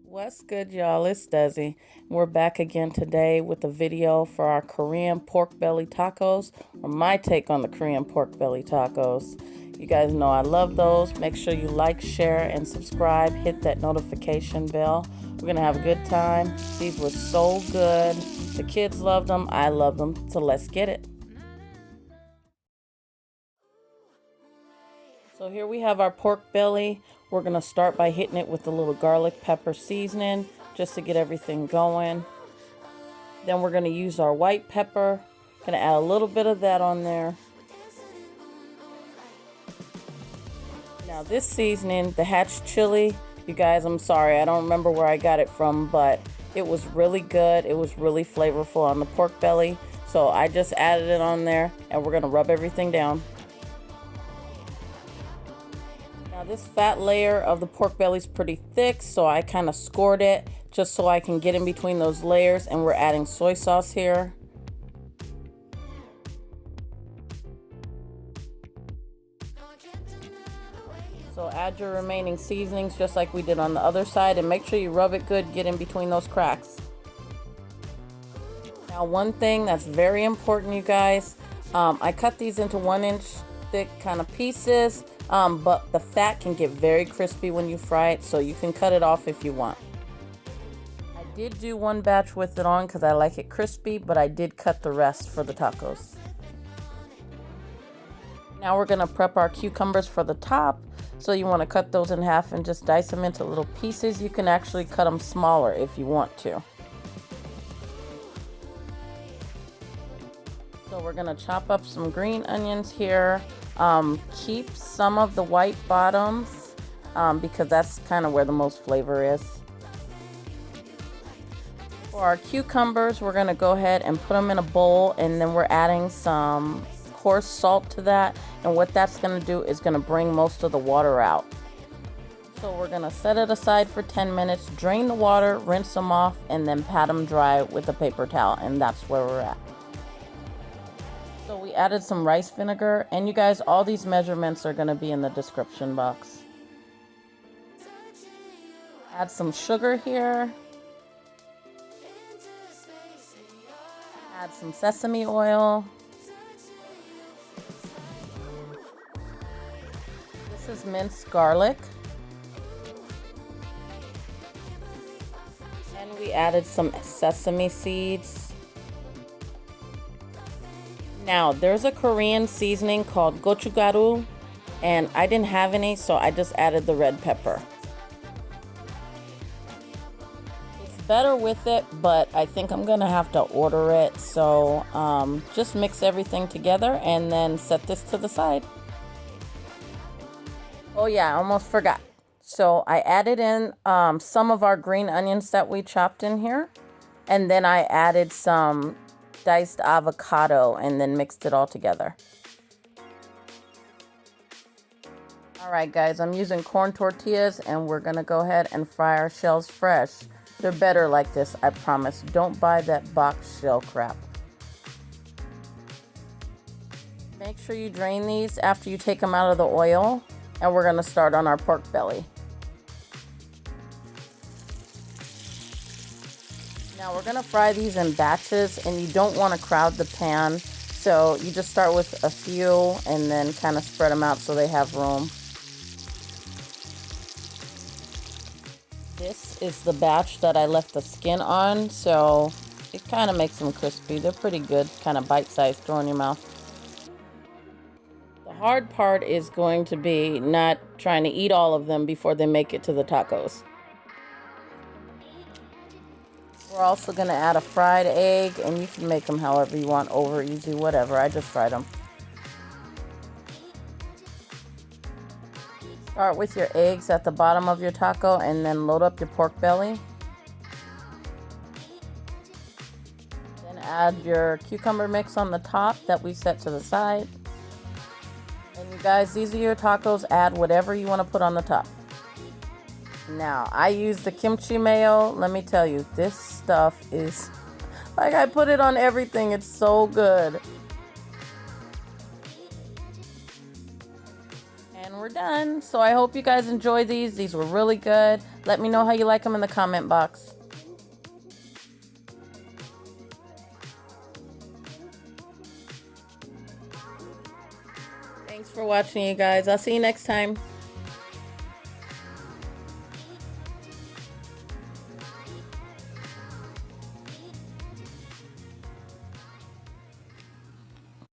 What's good, y'all? It's Desi. We're back again today with a video for our Korean pork belly tacos, or my take on the Korean pork belly tacos. You guys know I love those. Make sure you like, share, and subscribe. Hit that notification bell. We're going to have a good time. These were so good. The kids loved them. I love them. So let's get it. So here we have our pork belly. We're going to start by hitting it with a little garlic pepper seasoning just to get everything going. Then we're going to use our white pepper. Going to add a little bit of that on there. Now this seasoning, the hatch chili, you guys, I'm sorry, I don't remember where I got it from, but it was really good. It was really flavorful on the pork belly. So I just added it on there and we're going to rub everything down. Now this fat layer of the pork belly is pretty thick, so I kind of scored it just so I can get in between those layers, and we're adding soy sauce here. So add your remaining seasonings just like we did on the other side, and make sure you rub it good, get in between those cracks. Now one thing that's very important, you guys, I cut these into 1-inch thick kind of pieces. But the fat can get very crispy when you fry it, so you can cut it off if you want. I did do one batch with it on because I like it crispy, but I did cut the rest for the tacos. Now we're going to prep our cucumbers for the top. So you want to cut those in half and just dice them into little pieces. You can actually cut them smaller if you want to. So we're going to chop up some green onions here. Keep some of the white bottoms because that's kind of where the most flavor is. For our cucumbers, we're going to go ahead and put them in a bowl, and then we're adding some coarse salt to that, and what that's going to do is going to bring most of the water out. So we're going to set it aside for 10 minutes, drain the water, rinse them off, and then pat them dry with a paper towel, and that's where we're at. So we added some rice vinegar, and you guys, all these measurements are going to be in the description box. Add some sugar here. Add some sesame oil. This is minced garlic. And we added some sesame seeds. Now, there's a Korean seasoning called Gochugaru, and I didn't have any, so I just added the red pepper. It's better with it, but I think I'm going to have to order it, so just mix everything together and then set this to the side. Oh yeah, I almost forgot. So I added in some of our green onions that we chopped in here, and then I added some diced avocado and then mixed it all together. All right guys, I'm using corn tortillas, and we're gonna go ahead and fry our shells fresh. They're better like this, I promise. Don't buy that box shell crap. Make sure you drain these after you take them out of the oil, and we're gonna start on our pork belly. Now we're gonna fry these in batches, and you don't want to crowd the pan, so you just start with a few and then kind of spread them out so they have room. This is the batch that I left the skin on, so it kind of makes them crispy. They're pretty good, kind of bite-sized, throw in your mouth. The hard part is going to be not trying to eat all of them before they make it to the tacos. We're also going to add a fried egg, and you can make them however you want, over, easy, whatever. I just fried them. Start with your eggs at the bottom of your taco, and then load up your pork belly. Then add your cucumber mix on the top that we set to the side. And you guys, these are your tacos. Add whatever you want to put on the top. Now, I use the kimchi mayo. Let me tell you, this stuff is, like, I put it on everything. It's so good. And And we're done. So I hope you guys enjoyed these. These were really good. Let me know how you like them in the comment box. Thanks for watching, you guys. I'll see you next time.